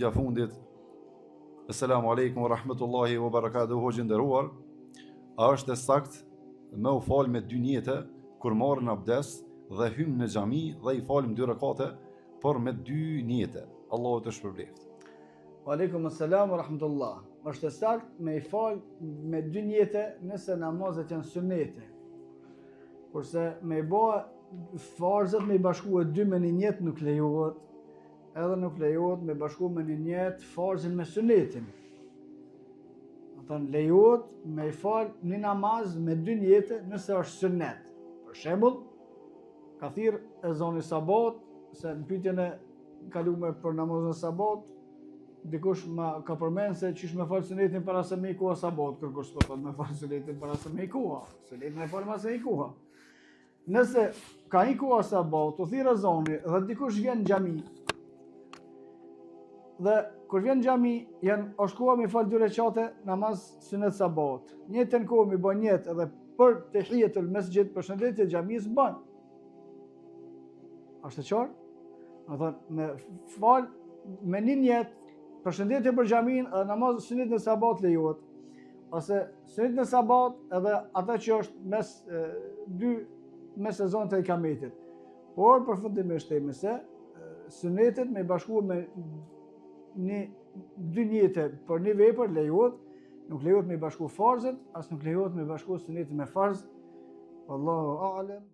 Ja fundit. Assalamu alaikum wa rahmatullahi wa barakatuhu. Hoxhë nderuar, a është e sakt me u fal me dy niyete kur marrën abdes dhe hym në xhami dhe i falim 2 rekate, por me 2 niyete? Allahu të shpërbleft. Wa alaikum assalam wa rahmatullah. Është e sakt me i fal me 2 niyete nëse namazet janë sunete. Kurse me i bë farzët me i bashkue 2 me një niyet nuk lejohet. Edhe nuk lejohet me bashku me një niyet farzin me sunetin. Thënë lejohet me i fal një namaz me 2 niyete nëse është sunet. Për shembull, ka thirr ezani sabat, se në pyetjen e kaluar për namazin e sabat, dikush ma ka përmend se çish me fal sunetin para se me ikua sabat, kërkosh po thon me fal sunetin para se me ikua. Sunetin e fal pas se ikua. Nëse ka ikua sabat, u thirr ezani dhe dikush vjen në xhami, dhe kur vjen xhami është koha me fal 2 rekate namaz sunet sabat. Njëtën kohë mi bën niyet edhe për tehiyetul mesxhid, përshëndetje xhamis bën. Është e qartë? Do thonë me fal me një niyet përshëndetje për xhamin edhe namaz sunet në sabat lejohet. Ose sunet në sabat edhe ata që është mes sezonit të ikametit. Por përfundimisht themi se sunetet me bashkuar me 2 niyete për një vepër lejohet, nuk lejohet me bashku farzët, as nuk lejohet me bashku sunetin me farz. Wallahu a'lam.